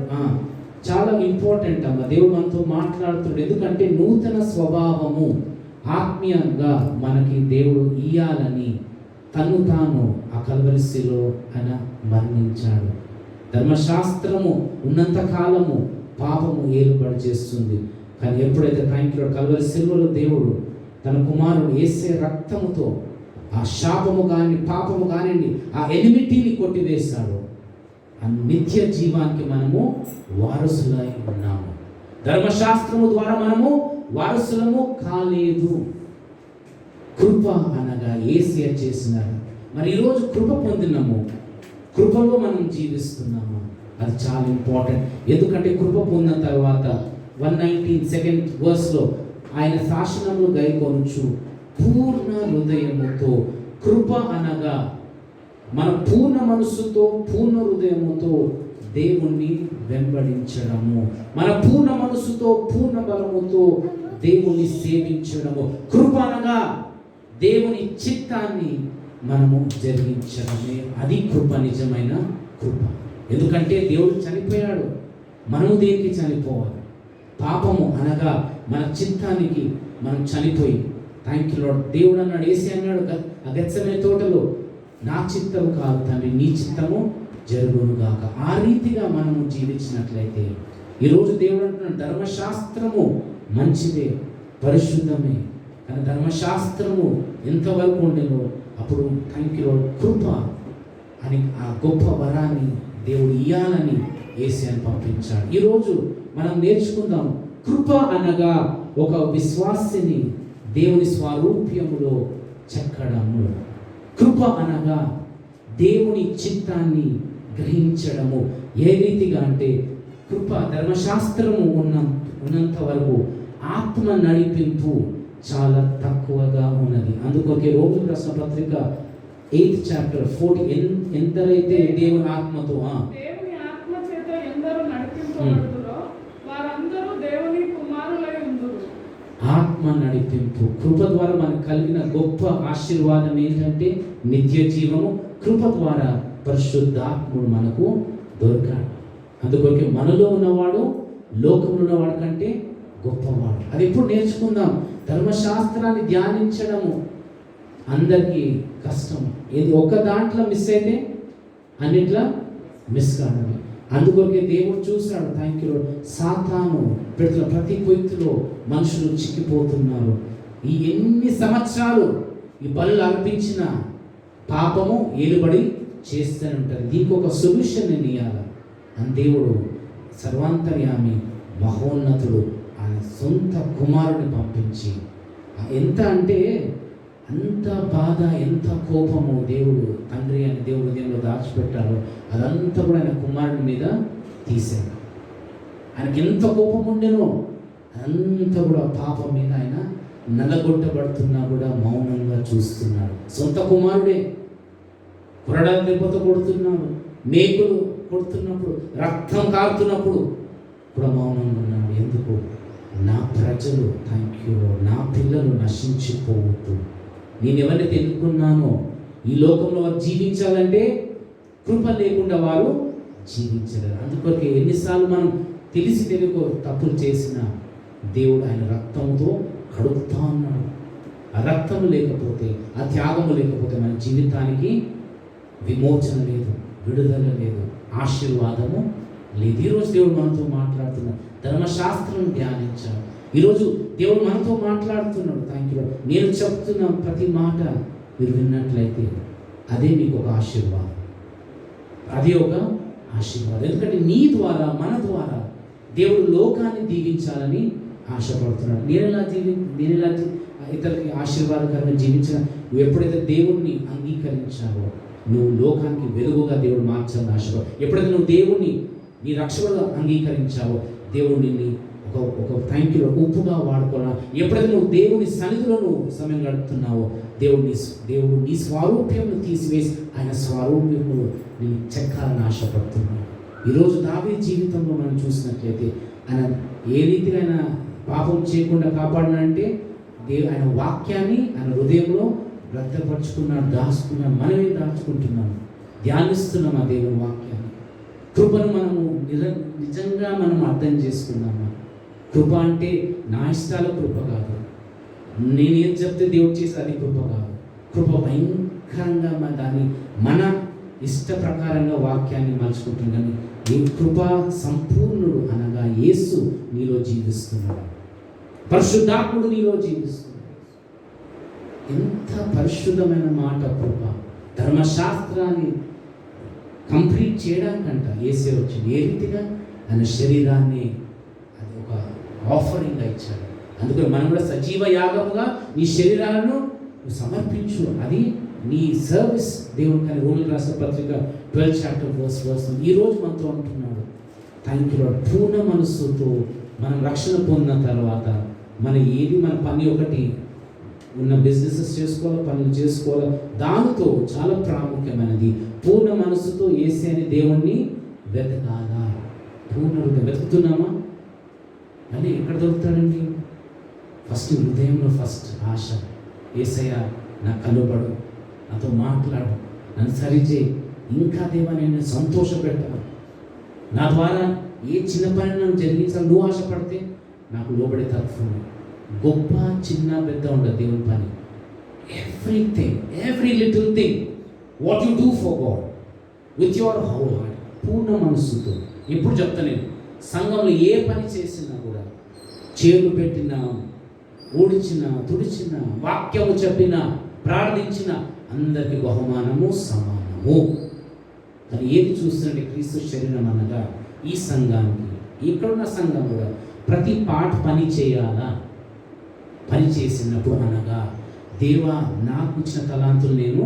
చాలా ఇంపార్టెంట్ అమ్మ. దేవుడు మనతో మాట్లాడుతున్నాడు. ఎందుకంటే నూతన స్వభావము ఆత్మీయంగా మనకి దేవుడు ఇయ్యాలని తను తాను ఆ కల్వరిశిలో ఆయన మరణించాడు. ధర్మశాస్త్రము ఉన్నంత కాలము పాపము ఏలుబడి చేస్తుంది. కానీ ఎప్పుడైతే కల్వరి శిలువలో దేవుడు తన కుమారుడు యేసే రక్తముతో ఆ శాపము కానీ పాపము కానివ్వండి ఆ ఎనిమిటీని కొట్టివేశాడు. ఆ నిత్య జీవానికి మనము వారసులై ఉన్నాము. ధర్మశాస్త్రము ద్వారా మనము వారసులము కాలేదు. కృప అనగా యేసే చేసినాడు. మరి ఈరోజు కృప పొందినాము, కృపలో మనం జీవిస్తున్నాము. అది చాలా ఇంపార్టెంట్. ఎందుకంటే కృప పొందిన తర్వాత 119 వర్స్లో ఆయన శాసనములు గైకొనుచు పూర్ణ హృదయముతో, కృప అనగా మన పూర్ణ మనస్సుతో పూర్ణ హృదయముతో దేవుణ్ణి వెంబడించడము, మన పూర్ణ మనస్సుతో పూర్ణ బలముతో దేవుణ్ణి సేవించడము. కృప అనగా దేవుని చిత్తాన్ని మనము జరిగించడమే. అది కృప, నిజమైన కృప. ఎందుకంటే దేవుడు చనిపోయాడు, మనము దేనికి చనిపోవాలి? పాపము అనగా మన చిత్తానికి మనం చనిపోయి థ్యాంక్ యూ లార్డ్. దేవుడు అన్నాడు, యేసే అన్నాడు ఆ గెత్సెమనే తోటలో, నా చిత్తము కాదు తండ్రి నీ చిత్తము జరుగును గాక. ఆ రీతిగా మనము జీవించినట్లయితే ఈరోజు దేవుడు అంటున్నాడు ధర్మశాస్త్రము మంచిదే, పరిశుద్ధమే. కానీ ధర్మశాస్త్రము ఎంతవరకు ఉండేనో అప్పుడు థ్యాంక్ యూ లార్డ్ కృప అని ఆ గొప్ప వరాన్ని దేవుడు ఇయ్యాలని యేసయ్యను పంపించాడు. ఈరోజు మనం నేర్చుకుందాం. కృప అనగా ఒక విశ్వాసిని దేవుని స్వరూప్యములో చెక్కడము. కృప అనగా దేవుని చిత్తాన్ని గ్రహించడము. ఏ రీతిగా అంటే కృప ధర్మశాస్త్రము ఉన్నంత వరకు ఆత్మ నడిపింపు చాలా తక్కువగా ఉన్నది. అందుకొకే రోమిలకు రాసిన పత్రిక 8th చాప్టర్ 40 ఎందరైతే దేవుని ఆత్మతో దేవుని ఆత్మ చేత ఎందరూ నడిపింపబడుదురో వారందరూ దేవుని కుమారులై ఉందురు. ఆత్మ నడిపింపు కృప ద్వారా మనకు కలిగిన గొప్ప ఆశీర్వాదం ఏంటంటే నిత్య జీవము. కృప ద్వారా పరిశుద్ధాత్ముడు మనకు దొరికాడు. అందుకొరకే మనలో ఉన్నవాడు లోకంలో ఉన్నవాడు కంటే గొప్పవాడు. అది ఎప్పుడు నేర్చుకుందాం? ధర్మశాస్త్రాన్ని ధ్యానించడము. అందరికీ కష్టం. ఏది ఒక్క దాంట్లో మిస్ అయితే అన్నిట్లా మిస్ కావడమే. అందుకొరకే దేవుడు చూశాడు, థ్యాంక్ యూ లార్డ్, సాతాను పెడుతున్న ప్రతి కొయ్యలో మనుషులు చిక్కిపోతున్నారు. ఈ ఎన్ని సంవత్సరాలు ఈ బలులు అర్పించిన పాపము ఏలుబడి చేస్తూనే ఉంటారు. దీనికి ఒక సొల్యూషన్ నేను ఇవ్వాలి అని దేవుడు సర్వాంతర్యామి మహోన్నతుడు ఆయన సొంత కుమారుడిని పంపించి, ఎంత అంటే అంత బాధ, ఎంత కోపము దేవుడు తండ్రి అని దేవుడు దేవుడు దాచిపెట్టారో అదంతా కూడా ఆయన కుమారుడి మీద తీశాడు. ఆయనకి ఎంత కోపం ఉండేనో అంతా కూడా పాపం మీద ఆయన నలగొట్టబడుతున్నా కూడా మౌనంగా చూస్తున్నాడు. సొంత కుమారుడే కొరడాల దెబ్బతో కొడుతున్నాడు, మేకులు కొడుతున్నప్పుడు, రక్తం కారుతున్నప్పుడు కూడా మౌనంగా ఉన్నాడు. ఎందుకు? నా ప్రజలు, థ్యాంక్ యూ, నా పిల్లలు నశించిపోవద్దు. నేను ఎవరినైతే ఎన్నుకున్నానో ఈ లోకంలో వారు జీవించాలంటే కృప లేకుండా వారు జీవించలేరు. అందుకొరకే ఎన్నిసార్లు మనం తెలిసి తెలియక తప్పులు చేసినా దేవుడు ఆయన రక్తంతో కడుగుతా ఉన్నాడు. ఆ రక్తము లేకపోతే, ఆ త్యాగము లేకపోతే మన జీవితానికి విమోచన లేదు, విడుదల లేదు, ఆశీర్వాదము లేదు. ఈరోజు దేవుడు మనతో మాట్లాడుతున్నాడు. ధర్మశాస్త్రం ధ్యానించాడు. ఈరోజు దేవుడు మనతో మాట్లాడుతున్నాడు. Thank you. నేను చెప్తున్న ప్రతి మాట మీరు విన్నట్లయితే అదే మీకు ఒక ఆశీర్వాదం, అదే ఒక ఆశీర్వాదం. ఎందుకంటే నీ ద్వారా, మన ద్వారా దేవుడు లోకాన్ని దీవించాలని ఆశపడుతున్నాడు. నేను ఎలా ఇతరులకి ఆశీర్వాదకరంగా జీవించిన, నువ్వు ఎప్పుడైతే దేవుణ్ణి అంగీకరించావో నువ్వు లోకానికి వెలుగుగా దేవుడు మార్చాలని ఆశపడు. ఎప్పుడైతే నువ్వు దేవుణ్ణి నీ రక్షకుడుగా అంగీకరించావో దేవుడు నిన్ను ఒక థ్యాంక్ యూ ఉప్పుగా వాడుకోవాలి. ఎప్పుడైతే నువ్వు దేవుని సన్నిధిలో నువ్వు సమయం గడుపుతున్నావో దేవుడు నీ స్వరూప్యమును తీసివేసి ఆయన స్వరూప్యమును నేను చెక్కాలని ఆశపడుతున్నాడు. ఈరోజు దావీదు జీవితంలో మనం చూసినట్లయితే ఆయన ఏ రీతిగా ఆయన పాపం చేయకుండా కాపాడినంటే ఆయన వాక్యాన్ని ఆయన హృదయంలో భద్రపరుచుకున్నాడు, దాచుకున్నాడు. మనమే దాచుకుంటున్నాము, ధ్యానిస్తున్నాం ఆ దేవుని వాక్యాన్ని. కృపను మనము నిజంగా మనం అర్థం చేసుకున్నామా? కృప అంటే నా ఇష్టాల కృప కాదు, నేనేం చెప్తే దేవుడు చేసి అది కృప కాదు. కృప భయంకరంగా దాన్ని మన ఇష్ట ప్రకారంగా వాక్యాన్ని మలుచుకుంటున్నాను. ఈ కృప సంపూర్ణుడు అనగా యేసు నీలో జీవిస్తున్నాడు, పరిశుద్ధాత్ముడు నీలో జీవిస్తున్నాడు. ఎంత పరిశుద్ధమైన మాట కృప. ధర్మశాస్త్రాన్ని కంప్లీట్ చేయడానికంట యేసే వచ్చింది. ఏ రీతిగా? ఆయన శరీరాన్ని అది ఒక ఆఫరింగ్గా ఇచ్చాడు. అందుకని మనం కూడా సజీవ యాగముగా నీ శరీరాలను నువ్వు సమర్పించు, అది నీ సర్వీస్ దేవునికి అని రోమిలకు రాసిన పత్రిక 12 చాప్టర్ verse ఈరోజు మనతో అంటున్నాడు. Thank you lord. పూర్ణ మనస్సుతో మనం రక్షణ పొందిన తర్వాత మన పని ఒకటి ఉన్న బిజినెసెస్ చేసుకోవాలి, పనులు చేసుకోవాలి. దానితో చాలా ప్రాముఖ్యమైనది పూర్ణ మనస్సుతో యేసే అనే దేవుణ్ణి వెతకాలా. పూర్ణ హృదయం వెతుకుతున్నామా? అని ఎక్కడ దొరుకుతాడండి? ఫస్ట్ హృదయంలో ఫస్ట్ ఆశ. యేసయ్య నా కలుబడు, నాతో మాట్లాడు, నన్ను సరిచేయి, ఇంకా దేవా నేను సంతోషపెట్టాను, నా ద్వారా ఏ చిన్న పని నన్ను జరిగించాలి నువ్వు ఆశపడితే నాకు లోబడే తత్వం. గొప్ప చిన్న పెద్ద ఉండదు దేవుని పని. Everything, every little thing what you do for God with your whole heart, పూర్ణ మనస్సుతో. ఇప్పుడు చెప్తా నేను, సంఘంలో ఏ పని చేసినా కూడా చేతులు పెట్టినా, ఊడ్చిన, తుడిచిన, వాక్యము చెప్పిన, ప్రార్థించిన అందరికీ బహుమానము సమానము. కానీ ఏది చూస్తుంటే క్రీస్తు శరీరం అనగా ఈ సంఘానికి, ఇక్కడున్న సంఘం కూడా ప్రతి పని చేయాలా. పని చేసినప్పుడు అనగా దేవా నాకు ఇచ్చిన తలాంతులు నేను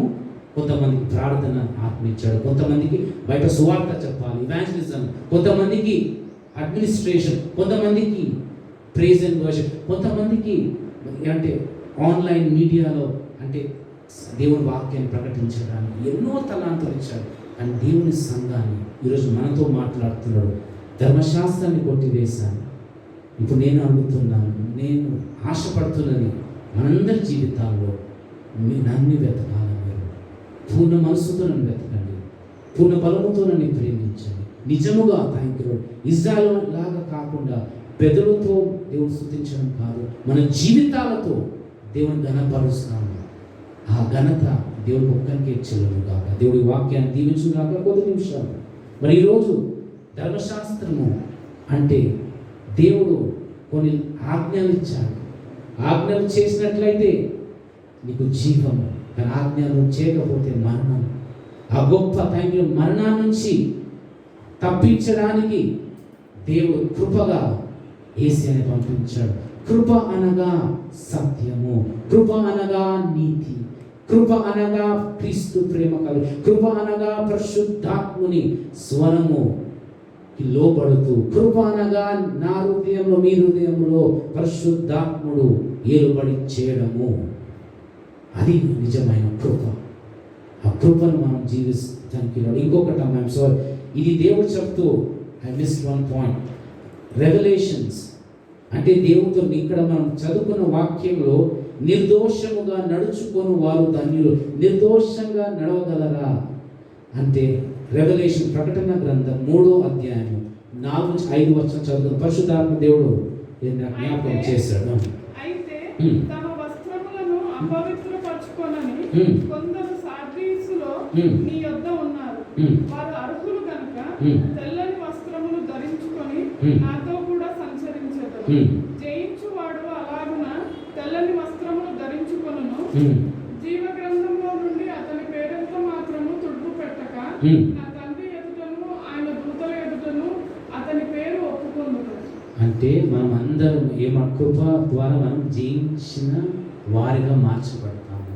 కొంతమందికి ప్రార్థన ఆత్మించాడు, కొంతమందికి బయట సువార్త చెప్పాలి, ఇవాంజలిజం, కొంతమందికి అడ్మినిస్ట్రేషన్, కొంతమందికి ప్రైజ్ అండ్ వర్షిప్, కొంతమందికి అంటే ఆన్లైన్ మీడియాలో అంటే దేవుని వాక్యాన్ని ప్రకటించడానికి ఎన్నో తలాంతులు ఇచ్చాడు. అని దేవుని సంఘాన్ని ఈరోజు మనతో మాట్లాడుతున్నాడు. ధర్మశాస్త్రాన్ని కొట్టివేశాను. ఇప్పుడు నేను అడుగుతున్నాను, నేను ఆశపడుతున్నది మనందరి జీవితాల్లో నన్ను వెతకాలి. మీరు పూర్ణ మనసుతో నన్ను వెతకండి, పూర్ణ బలముతో నన్ను ప్రేమించండి. నిజముగా థ్యాంక్ యూ. ఇజ్రాయెల్ లాగా కాకుండా పెదవులతో దేవుని స్తుతించడం కాదు, మన జీవితాలతో దేవుని ఘనపరుస్తాము. ఆ ఘనత దేవుడి ఒక్కరికే చెల్లును కాక. దేవుడి వాక్యాన్ని దీవించును కాక. కొద్ది నిమిషాలు మరి ఈరోజు ధర్మశాస్త్రము అంటే దేవుడు కొన్ని ఆజ్ఞలు ఇచ్చాడు. ఆజ్ఞలు చేసినట్లయితే నీకు జీవము, కానీ ఆజ్ఞలు చేయకపోతే మరణం. ఆ గొప్ప థ్యాంక్యూ మరణం నుంచి తప్పించడానికి దేవుడు కృపగా యేసుని పంపించాడు. కృప అనగా సత్యము, కృప అనగా నీతి, కృప అనగా క్రీస్తు ప్రేమ కలుగు, కృప అనగా పరిశుద్ధాత్ముని స్వరము లోబడుతూ, కృప అనగా నా హృదయంలో మీ హృదయంలో పరిశుద్ధాత్ముడు ఏలుబడి చేయడము. అది నిజమైన కృప. ఆ కృపను మనం జీవిస్తానికి. ఇంకొకటి ఐఎమ్ సారీ, ఇది దేవుడు చెప్తూ I miss one point. Revolutions అంటే దేవుడితో ఇక్కడ మనం చదువుకున్న వాక్యంలో నిర్దోషముగా నడుచుకొని వారు ధన్యులు. నిర్దోషంగా నడవగలరా అంటే రెవల్యూషన్ ప్రకటన గ్రంథం 3వ అధ్యాయం 4-5 వచనం చదువుకున్న పరిశుద్ధాత్మ దేవుడు జ్ఞాపకం చేశాడు. అయితే తమ వస్త్రములను అపవిత్రపరచుకొనని కొందరు సార్దీసులో నీ యొద్ద ఉన్నారు. వారు అర్హులు కనుక తెల్లని వస్త్రములు ధరించుకొని నాతో కూడా సంచరించెదరు. జయించువాడు అలాగున తెల్లని వస్త్రములు ధరించుకొనును. జీవ గ్రంథంలో నుండి అతని పేరెంత మాత్రము తుడుపు పెట్టక నా తండ్రి ఎదుటను ఆయన దూతల ఎదుటను అతని పేరు ఒప్పుకొందును. అంటే మనం అందరం కృప ద్వారా మనం జయించిన వారిగా మార్చబడతాము.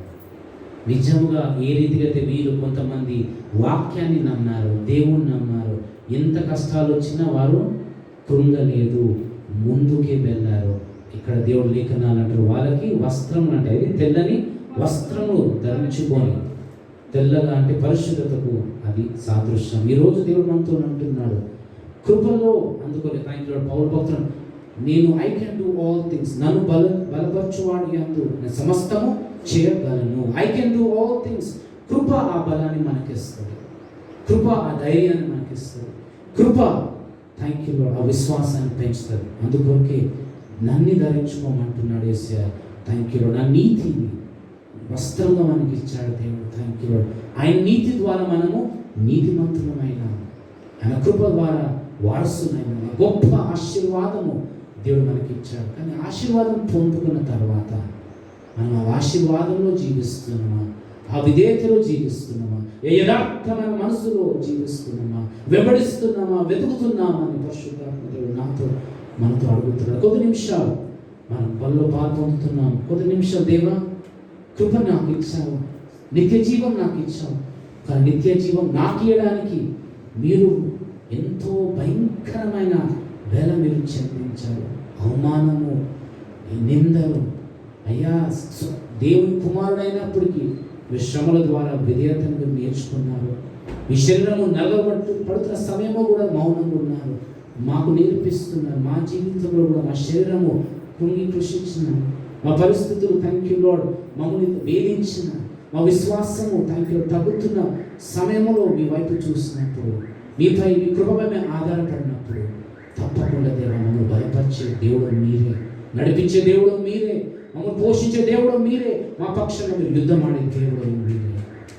నిజంగా ఏ రీతిగా అయితే వీరు కొంతమంది వాక్యాన్ని నమ్మారు, దేవుణ్ణి నమ్మారు, ఎంత కష్టాలు వచ్చినా వారు కృంగలేదు, ముందుకే వెళ్ళారు. ఇక్కడ దేవుడు లేఖనాలు అంటారు వాళ్ళకి వస్త్రం అంటే ఇది తెల్లని వస్త్రము ధరించుకొని, తెల్లగా అంటే పరిశుద్ధతకు అది సాదృశ్యం. ఈరోజు దేవుడు మనతో అంటున్నాడు కృపలో అందుకొని పౌలు భక్తుడు నేను I can do all things, నన్ను బలపరచువాడు యందు నేను సమస్తము చేయగలను. I can do all things. కృప ఆ బలాన్ని మనకిస్తుంది, కృప ఆ ధైర్యాన్ని మనకిస్తుంది, కృప థ్యాంక్ యూ లార్డ్ ఆ విశ్వాసాన్ని పెంచుతుంది. అందుకొరకే నన్ను ధరించుకోమంటున్నాడు యేసయ్య. Thank you Lord. నా నీతిని వస్త్రంగా మనకి ఇచ్చాడు దేవుడు. Thank you Lord. ఆయన నీతి ద్వారా మనము నీతిమంతులమైన, ఆయన కృప ద్వారా వారసులైన గొప్ప ఆశీర్వాదము దేవుడు మనకి ఇచ్చాడు. కానీ ఆశీర్వాదం పొందుకున్న తర్వాత మనం ఆ ఆశీర్వాదంలో జీవిస్తున్నామా, ఆ విధేయతలో జీవిస్తున్నామా, యథార్థమైన మనసులో జీవిస్తున్నామా, వెంబడిస్తున్నామా, వెతుకుతున్నామా అని పరిశుద్ధాత్మ దేవుడు మనతో అడుగుతున్నాడు. కొద్ది నిమిషాలు మనం పనిలో పాల్పొందుతున్నాం. కొద్ది నిమిషాలు దేవా కృప నాకు ఇచ్చావు, నిత్య జీవం నాకు ఇచ్చావు, కానీ నిత్య జీవం నాకు ఇవ్వడానికి మీరు ఎంతో భయంకరమైన వేళ మీరు చెందించారు. అవమానము, నిందలు. అయ్యా దేవుని కుమారుడైనప్పటికీ మీ శ్రమల ద్వారా విధేయతను మీరు నేర్చుకున్నారు. మీ శరీరము పడుతున్న సమయంలో కూడా మౌనంగా ఉన్నారు. మాకు నేర్పిస్తున్నారు. మా జీవితంలో కూడా మా శరీరము కృంగి కృషించిన, మా పరిస్థితులు థ్యాంక్ యూ లార్డ్ మమ్మల్ని వేధించిన, మా విశ్వాసము థ్యాంక్ యూ తగ్గుతున్న సమయంలో మీ వైపు చూసినప్పుడు, మీపై మీ కృపపై మేము ఆధారపడినప్పుడు తప్పకుండా దేవా మమ్మల్ని బలపరిచే దేవుడు మీరే, నడిపించే దేవుడు మీరే, మమ్మల్ని పోషించే దేవుడు మీరే, మా పక్షంగా మీరు యుద్ధం ఆడే దేవుడు మీరే.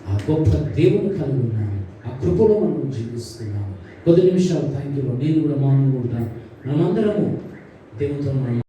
ఆ గొప్ప దేవుని కలిగి ఉన్నాము. ఆ కృపలో మనం జీవిస్తున్నాము. కొద్ది నిమిషాలు థ్యాంక్ యూ. నేను కూడా మౌనంగా ఉంటాను. మనమందరము దేవునితో మనం